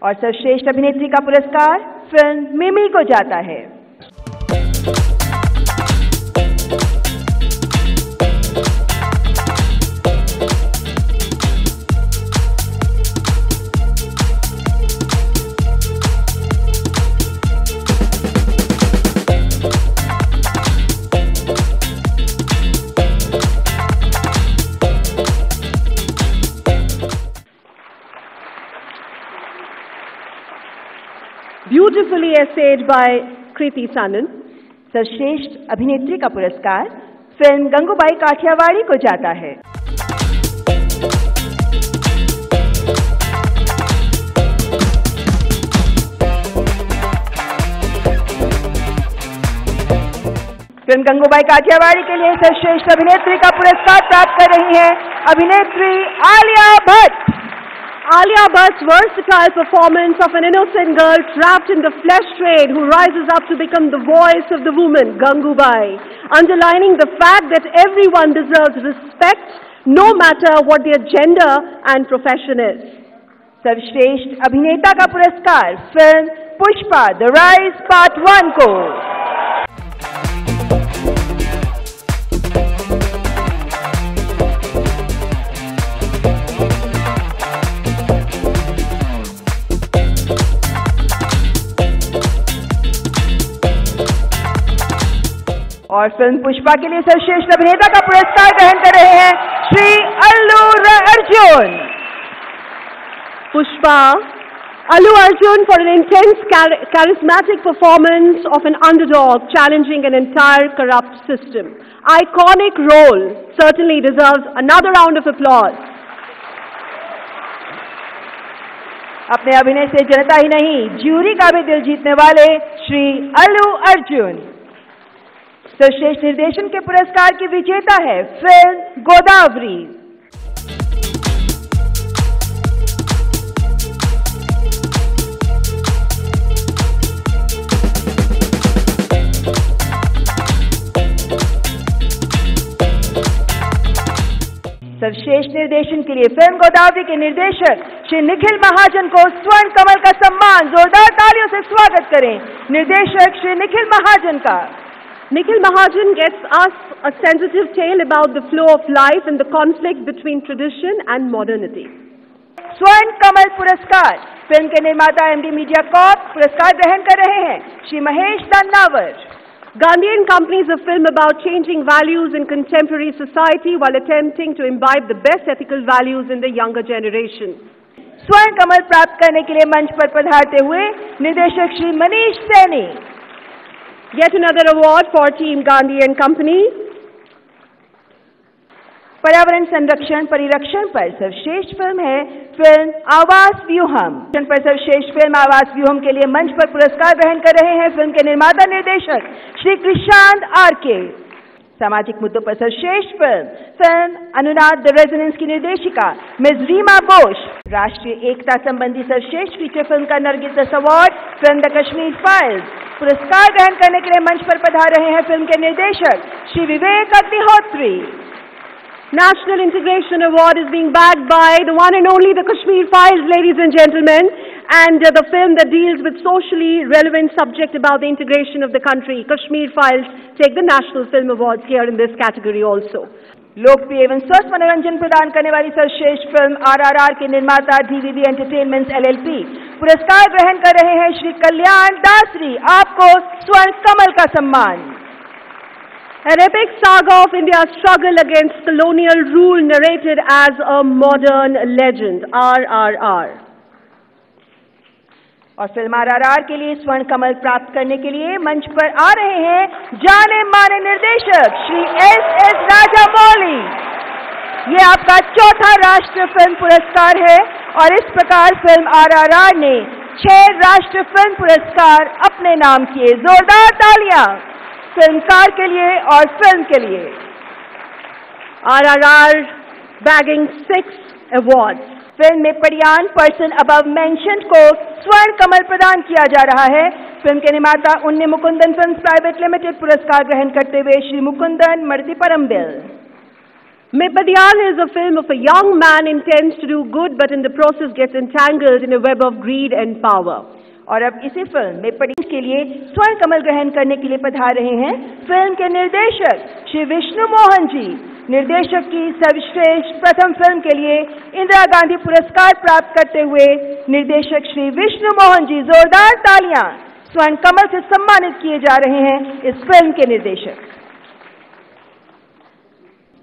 और सर्वश्रेष्ठ अभिनेत्री का पुरस्कार फिल्म मिमी को जाता है। Beautifully essayed by Kriti Sanan. सर्वश्रेष्ठ अभिनेत्री का पुरस्कार फिल्म गंगूबाई काठियावाड़ी को जाता है। फिल्म गंगूबाई काठियावाड़ी के लिए सर्वश्रेष्ठ अभिनेत्री का पुरस्कार प्राप्त कर रही हैं अभिनेत्री Alia Bhatt. Alia Bhatt's versatile performance of an innocent girl trapped in the flesh trade who rises up to become the voice of the woman, Gangubai, underlining the fact that everyone deserves respect no matter what their gender and profession is. सर्वश्रेष्ठ अभिनेता का पुरस्कार film Pushpa the rise part 1 को। और film Pushpa के लिए सर्वश्रेष्ठ अभिनेता का पुरस्कार ग्रहण कर रहे हैं Shri Allu Arjun. Pushpa, Allu Arjun for an intense, charismatic performance of an underdog challenging an entire corrupt system. Iconic role, certainly deserves another round of applause. अपने अभिनय से जनता ही नहीं, ज्यूरी का भी दिल जीतने वाले श्री अल्लू अर्जुन। सर्वश्रेष्ठ निर्देशन के पुरस्कार की विजेता है फिल्म गोदावरी। सर्वश्रेष्ठ निर्देशन के लिए फिल्म गोदावरी के निर्देशक श्री निखिल महाजन को स्वर्ण कमल का सम्मान जोरदार तालियों से स्वागत करें। निर्देशक श्री निखिल महाजन का। Nikhil Mahajan gets us a sensitive tale about the flow of life and the conflict between tradition and modernity. स्वर्ण कमल पुरस्कार फिल्म के निर्माता MD मीडिया कॉर्प पुरस्कार ग्रहण कर रहे हैं Shri Mahesh दन्नावर। Gandhi and Company is a film about changing values in contemporary society while attempting to imbibe the best ethical values in the younger generation. स्वर्ण कमल प्राप्त करने के लिए मंच पर पधारते हुए निर्देशक Shri Manish Saini. Yet another award for Team Gandhi and Company. पर्यावरण संरक्षण परिरक्षण पर सर्वश्रेष्ठ फिल्म है फिल्म आवास व्यूहम। पर सर्वश्रेष्ठ फिल्म आवास व्यूहम के लिए मंच पर पुरस्कार ग्रहण कर रहे हैं फिल्म के निर्माता निर्देशक श्री कृषांत आरके। सामाजिक मुद्दों पर सर्वश्रेष्ठ फिल्म अनुनाद द रेजोनेंस की निर्देशिका मिस रीमा घोष। राष्ट्रीय एकता संबंधी सर्वश्रेष्ठ फीचर फिल्म का Nargis award film the Kashmir files. पुरस्कार ग्रहण करने के लिए मंच पर पधार रहे हैं फिल्म के निर्देशक Shri Vivek Agnihotri. National Integration Award is being backed by the one and only The Kashmir Files, ladies and gentlemen, and the film that deals with socially relevant subject about the integration of the country. Kashmir Files take the National Film Awards here in this category also. लोकप्रिय एवं स्वस्थ मनोरंजन प्रदान करने वाली सर्वश्रेष्ठ film RRR के निर्माता DVV एंटरटेनमेंट्स LLP पुरस्कार ग्रहण कर रहे हैं श्री कल्याण दासरी। आपको स्वर्ण कमल का सम्मान। An epic saga of India's struggle against colonial rule narrated as a modern legend, RRR. और फिल्म RRR के लिए स्वर्ण कमल प्राप्त करने के लिए मंच पर आ रहे हैं जाने माने निर्देशक श्री SS राजामौली। ये आपका चौथा राष्ट्रीय फिल्म पुरस्कार है और इस प्रकार फिल्म RRR ने 6 राष्ट्रीय फिल्म पुरस्कार अपने नाम किए। जोरदार तालियां फिल्मकार के लिए और फिल्म के लिए। RRR bagging 6 awards. फिल्म में पड़ियान पर्सन अबव मेंशन्ड को स्वर्ण कमल प्रदान किया जा रहा है। फिल्म के निर्माता उन्नी मुकुंदन फिल्म्स प्राइवेट लिमिटेड पुरस्कार ग्रहण करते हुए Shri Mukundan मर्तिपरम्बिल। Mepadial is a film of a young man intends to do good but in the process gets entangled in a web of greed and power. और अब इसी फिल्म मेपडियाल के लिए स्वर्ण कमल ग्रहण करने के लिए पधार रहे हैं फिल्म के निर्देशक श्री विष्णु मोहन जी। निर्देशक की सर्वश्रेष्ठ प्रथम फिल्म के लिए इंदिरा गांधी पुरस्कार प्राप्त करते हुए निर्देशक श्री विष्णु मोहन जी, जोरदार तालियां। स्वर्ण कमल से सम्मानित किए जा रहे हैं इस फिल्म के निर्देशक।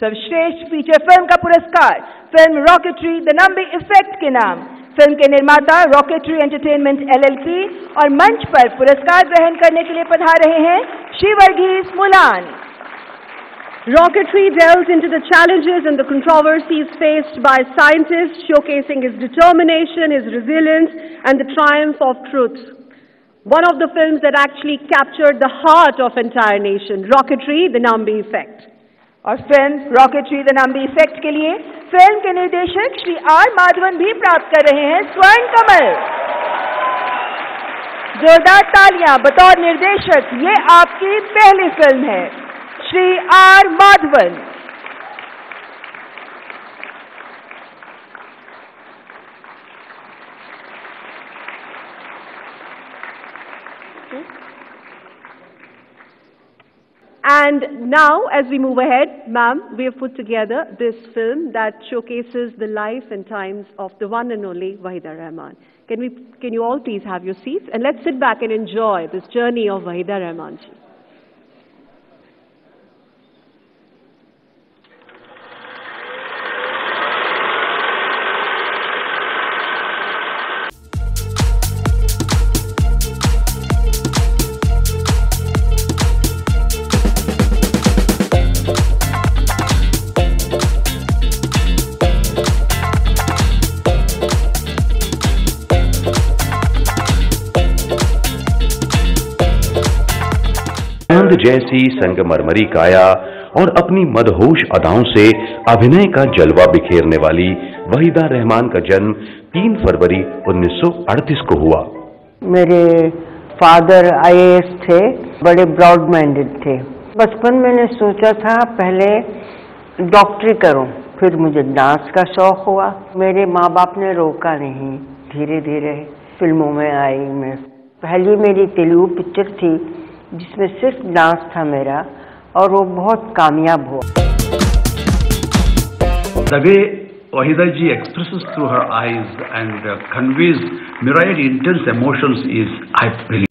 सर्वश्रेष्ठ फीचर फिल्म का पुरस्कार film rocketry the Nambi effect के नाम फिल्म के निर्माता रॉकेटरी एंटरटेनमेंट LLP और मंच पर पुरस्कार ग्रहण करने के लिए पधार रहे हैं Shri Varghese Moolan. Rocketry delves into the challenges and the controversies faced by scientists, showcasing his determination, his resilience, and the triumph of truth. One of the films that actually captured the heart of entire nation, Rocketry, The Nambi Effect. और film rocketry the Nambi effect के लिए film के निर्देशक Shri R Madhavan भी प्राप्त कर रहे हैं स्वर्ण कमल। जोरदार तालियां। बतौर निर्देशक ये आपकी पहली फिल्म है Shri R Madhavan. And now, as we move ahead, ma'am, we have put together this film that showcases the life and times of the one and only Waheeda Rehman. Can you all please have your seats and let's sit back and enjoy this journey of Waheeda Rehman ji. जैसी संगमरमरी काया और अपनी मदहोश अदाओं से अभिनय का जलवा बिखेरने वाली वहीदा रहमान का जन्म 3 फरवरी 1938 को हुआ। मेरे फादर IAS थे, बड़े ब्रॉड माइंडेड थे। बचपन में मैंने सोचा था पहले डॉक्टरी करूं, फिर मुझे डांस का शौक हुआ। मेरे माँ बाप ने रोका नहीं, धीरे धीरे फिल्मों में आई मैं। पहली मेरी तेलुगु पिक्चर थी जिसमें सिर्फ डांस था मेरा और वो बहुत कामयाब हुआ। The way Waheeda ji expresses through her eyes and conveys myriad intense emotions is, I believe.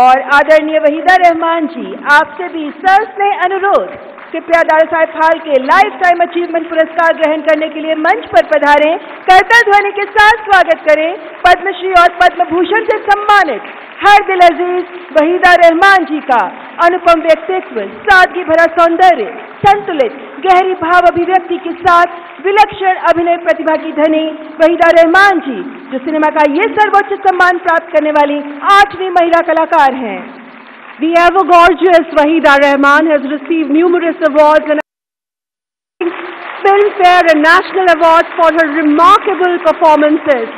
और आदरणीय वहीदा रहमान जी, आपसे भी सस्नेह अनुरोध, कृपया Dada Saheb Phalke life time achievement पुरस्कार ग्रहण करने के लिए मंच पर पधारें। करताल ध्वनि के साथ स्वागत करें पद्मश्री और पद्म भूषण से सम्मानित हर दिल अजीज वहीदा रहमान जी का। अनुपम व्यक्तित्व, सादगी भरा सौंदर्य, संतुलित गहरी भाव अभिव्यक्ति के साथ विलक्षण अभिनय प्रतिभा की धनी वहीदा रहमान जी, जो सिनेमा का ये सर्वोच्च सम्मान प्राप्त करने वाली 8वीं महिला कलाकार हैं। The ever gorgeous Waheeda Rehman has received numerous awards and Filmfare and national awards for her remarkable performances,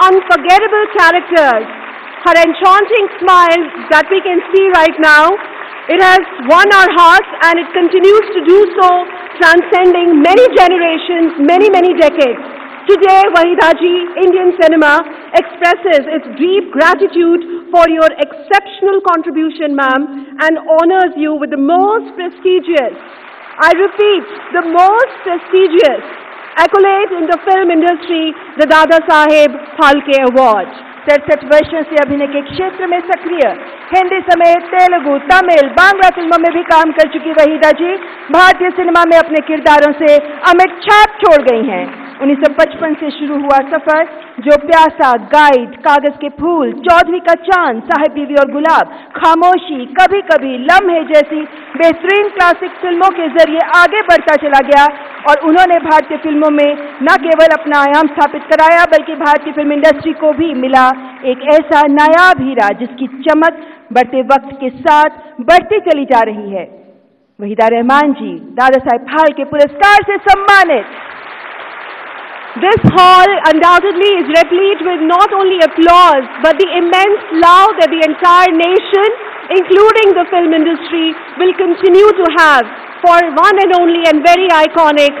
unforgettable characters, her enchanting smile that we can see right now. It has won our hearts and it continues to do so, transcending many generations, many decades. Today, Waheeda ji, Indian cinema, expresses its deep gratitude for your exceptional contribution, ma'am, and honors you with the most prestigious, I repeat, the most prestigious accolade in the film industry, the Dada Saheb Phalke Award. 67 वर्षों से अभिनय के क्षेत्र में सक्रिय, हिंदी समेत तेलुगु, तमिल, बांग्ला फिल्मों में भी काम कर चुकी वहीदा जी भारतीय सिनेमा में अपने किरदारों से अमिट छाप छोड़ गई हैं। 1955 से शुरू हुआ सफर, जो प्यासा, गाइड, कागज के फूल, चौधरी का चांद, साहिब बीवी और गुलाब, खामोशी, कभी कभी, लम्हे जैसी बेहतरीन क्लासिक फिल्मों के जरिए आगे बढ़ता चला गया और उन्होंने भारतीय फिल्मों में न केवल अपना आयाम स्थापित कराया, बल्कि भारतीय फिल्म इंडस्ट्री को भी मिला एक ऐसा नायाब हीरा जिसकी चमक बढ़ते वक्त के साथ बढ़ती चली जा रही है। वहीदा रहमान जी दादा साहेब फाल्के पुरस्कार से सम्मानित। This hall undoubtedly is replete with not only applause, but the immense love that the entire nation, including the film industry, will continue to have for one and only and very iconic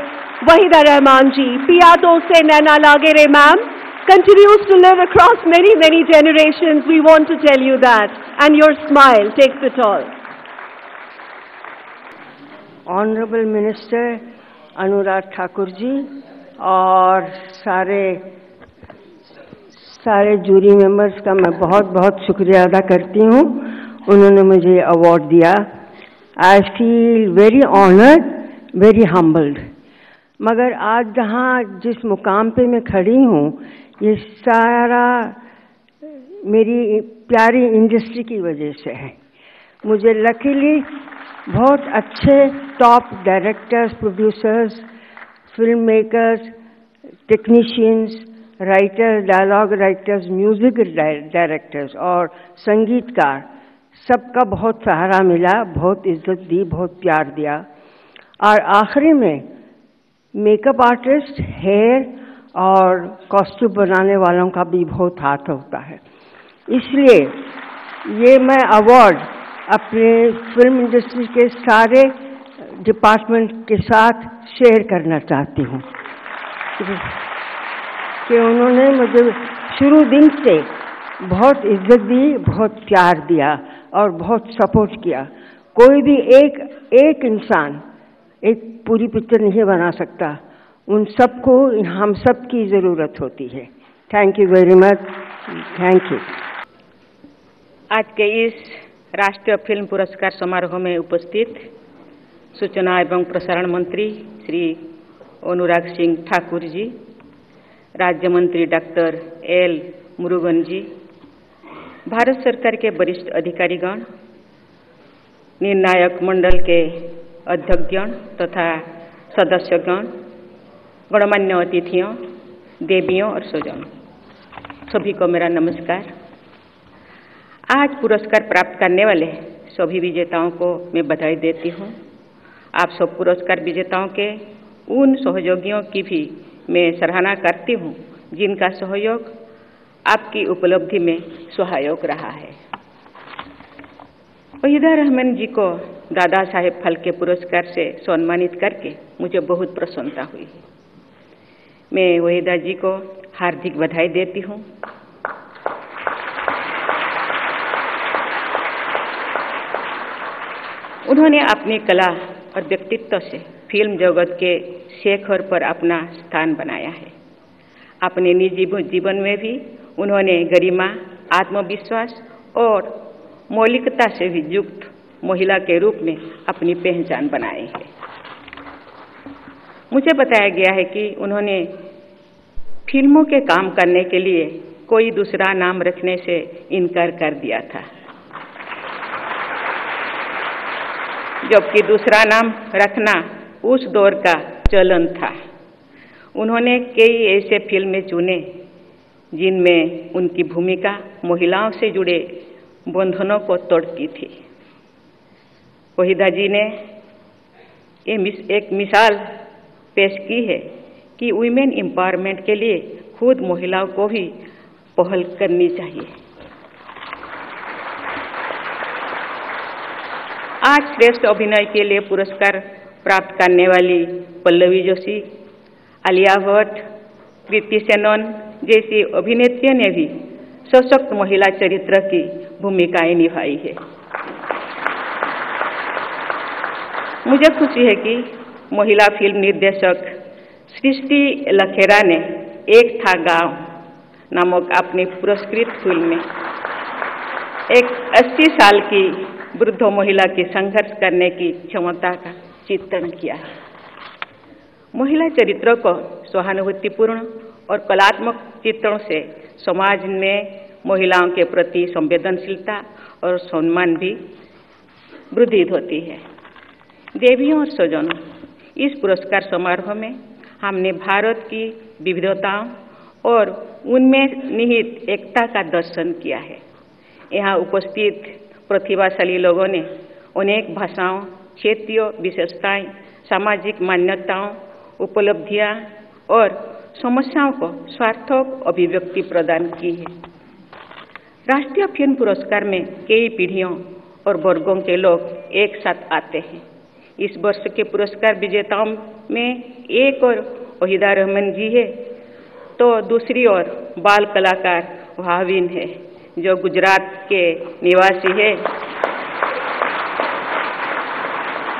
Wahida Rehman ji. Piya to se naina lage re ma'am continues to live across many, many generations. We want to tell you that. And your smile takes it all. Honorable Minister Anurag Thakur ji और सारे jury members का मैं बहुत बहुत शुक्रिया अदा करती हूँ, उन्होंने मुझे अवार्ड दिया. I feel very honoured, very humbled. मगर आज जहाँ जिस मुकाम पे मैं खड़ी हूँ, ये सारा मेरी प्यारी इंडस्ट्री की वजह से है. मुझे लकीली बहुत अच्छे top directors, producers, film makers, technicians, writers, dialogue writers, music directors और संगीतकार सबका बहुत सहारा मिला, बहुत इज्जत दी, बहुत प्यार दिया. और आखिरी में मेकअप आर्टिस्ट, हेयर और कॉस्ट्यूम बनाने वालों का भी बहुत हाथ होता है. इसलिए ये मैं अवार्ड अपने फिल्म इंडस्ट्री के सारे डिपार्टमेंट के साथ शेयर करना चाहती हूँ कि उन्होंने मुझे शुरू दिन से बहुत इज्जत दी, बहुत प्यार दिया और बहुत सपोर्ट किया. कोई भी एक इंसान एक पूरी पिक्चर नहीं बना सकता, उन सबको हम सब की ज़रूरत होती है. Thank you very much. Thank you. आज के इस राष्ट्रीय फिल्म पुरस्कार समारोह में उपस्थित सूचना एवं प्रसारण मंत्री श्री अनुराग सिंह ठाकुर जी, राज्य मंत्री डॉक्टर एल मुरुगन जी, भारत सरकार के वरिष्ठ अधिकारीगण, निर्णायक मंडल के अध्यक्षगण तथा सदस्यगण, गणमान्य अतिथियों, देवियों और स्वजनों, सभी को मेरा नमस्कार. आज पुरस्कार प्राप्त करने वाले सभी विजेताओं को मैं बधाई देती हूँ. आप सब पुरस्कार विजेताओं के उन सहयोगियों की भी मैं सराहना करती हूँ जिनका सहयोग आपकी उपलब्धि में सहायक रहा है. वहीदा रहमान जी को दादा साहेब फाल्के पुरस्कार से सम्मानित करके मुझे बहुत प्रसन्नता हुई. मैं वहीदा जी को हार्दिक बधाई देती हूँ. उन्होंने अपनी कला और व्यक्तित्व से फिल्म जगत के शिखर पर अपना स्थान बनाया है. अपने निजी जीवन में भी उन्होंने गरिमा, आत्मविश्वास और मौलिकता से भी युक्त महिला के रूप में अपनी पहचान बनाई है. मुझे बताया गया है कि उन्होंने फिल्मों के काम करने के लिए कोई दूसरा नाम रखने से इनकार कर दिया था, जबकि दूसरा नाम रखना उस दौर का चलन था. उन्होंने कई ऐसे फिल्में चुने जिनमें उनकी भूमिका महिलाओं से जुड़े बंधनों को तोड़ती थी. वहीदा जी ने एक मिसाल पेश की है कि वीमेन एम्पावरमेंट के लिए खुद महिलाओं को भी पहल करनी चाहिए. आज श्रेष्ठ अभिनय के लिए पुरस्कार प्राप्त करने वाली पल्लवी जोशी, आलिया भट्ट, कृति सेनन जैसी अभिनेत्रियों ने भी सशक्त महिला चरित्र की भूमिकाएं निभाई है. मुझे खुशी है कि महिला फिल्म निर्देशक सृष्टि लखेरा ने एक था गांव नामक अपनी पुरस्कृत फिल्म में एक 80 साल की वृद्ध महिला की संघर्ष करने की क्षमता का चित्रण किया है. महिला चरित्रों को सहानुभूतिपूर्ण और कलात्मक चित्रों से समाज में महिलाओं के प्रति संवेदनशीलता और सम्मान भी वृद्धि होती है. देवियों और स्वजनों, इस पुरस्कार समारोह में हमने भारत की विविधताओं और उनमें निहित एकता का दर्शन किया है. यहाँ उपस्थित प्रतिभाशाली लोगों ने अनेक भाषाओं, क्षेत्रीय विशेषताएं, सामाजिक मान्यताओं, उपलब्धियां और समस्याओं को सार्थक अभिव्यक्ति प्रदान की है। राष्ट्रीय फिल्म पुरस्कार में कई पीढ़ियों और वर्गों के लोग एक साथ आते हैं। इस वर्ष के पुरस्कार विजेताओं में एक और वहीदा रहमान जी है, तो दूसरी ओर बाल कलाकार भाविन है, जो गुजरात के निवासी है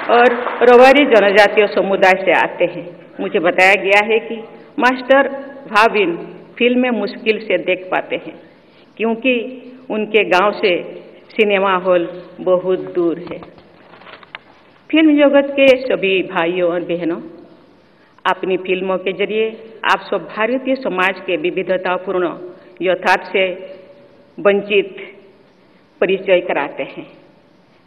और रवारी जनजातीय समुदाय से आते हैं। मुझे बताया गया है कि मास्टर भाविन फिल्म में मुश्किल से देख पाते हैं, क्योंकि उनके गांव से सिनेमा हॉल बहुत दूर है। फिल्म जगत के सभी भाइयों और बहनों, अपनी फिल्मों के जरिए आप सब भारतीय समाज के विविधतापूर्ण यथार्थ से वंचित परिचय कराते हैं।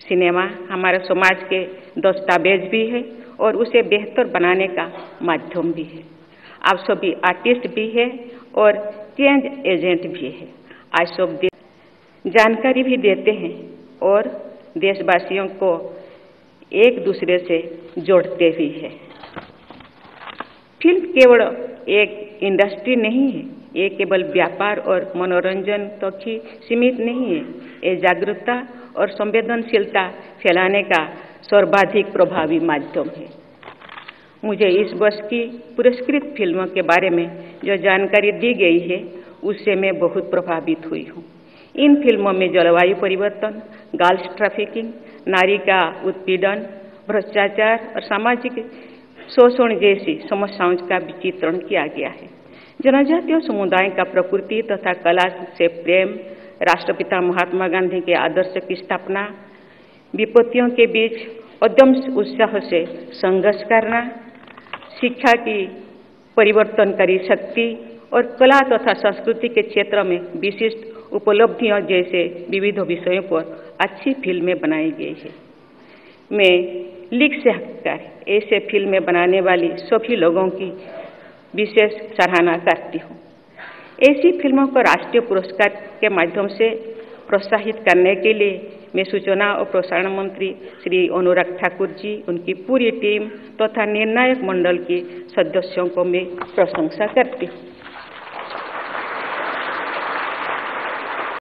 सिनेमा हमारे समाज के दस्तावेज भी है और उसे बेहतर बनाने का माध्यम भी है। आप सभी आर्टिस्ट भी है और चेंज एजेंट भी है। आज सब जानकारी भी देते हैं और देशवासियों को एक दूसरे से जोड़ते भी है। फिल्म केवल एक इंडस्ट्री नहीं है, ये केवल व्यापार और मनोरंजन तक ही सीमित नहीं है। ये जागरूकता और संवेदनशीलता फैलाने का सर्वाधिक प्रभावी माध्यम है। मुझे इस वर्ष की पुरस्कृत फिल्मों के बारे में जो जानकारी दी गई है, उससे मैं बहुत प्रभावित हुई हूँ। इन फिल्मों में जलवायु परिवर्तन, गर्ल्स ट्रैफिकिंग, नारी का उत्पीड़न, भ्रष्टाचार और सामाजिक शोषण जैसी समस्याओं का चित्रण किया गया है। जनजातीय समुदाय का प्रकृति तथा कला से प्रेम, राष्ट्रपिता महात्मा गांधी के आदर्श की स्थापना, विपत्तियों के बीच उद्यम उत्साह से संघर्ष करना, शिक्षा की परिवर्तनकारी शक्ति और कला तथा संस्कृति के क्षेत्र में विशिष्ट उपलब्धियों जैसे विविध विषयों पर अच्छी फिल्में बनाई गई है। मैं लीग से हकदार ऐसे फिल्में बनाने वाली सभी लोगों की विशेष सराहना करती हूँ। ऐसी फिल्मों को राष्ट्रीय पुरस्कार के माध्यम से प्रोत्साहित करने के लिए मैं सूचना और प्रसारण मंत्री श्री अनुराग ठाकुर जी, उनकी पूरी टीम तथा निर्णायक मंडल के सदस्यों को मैं प्रशंसा करती हूँ।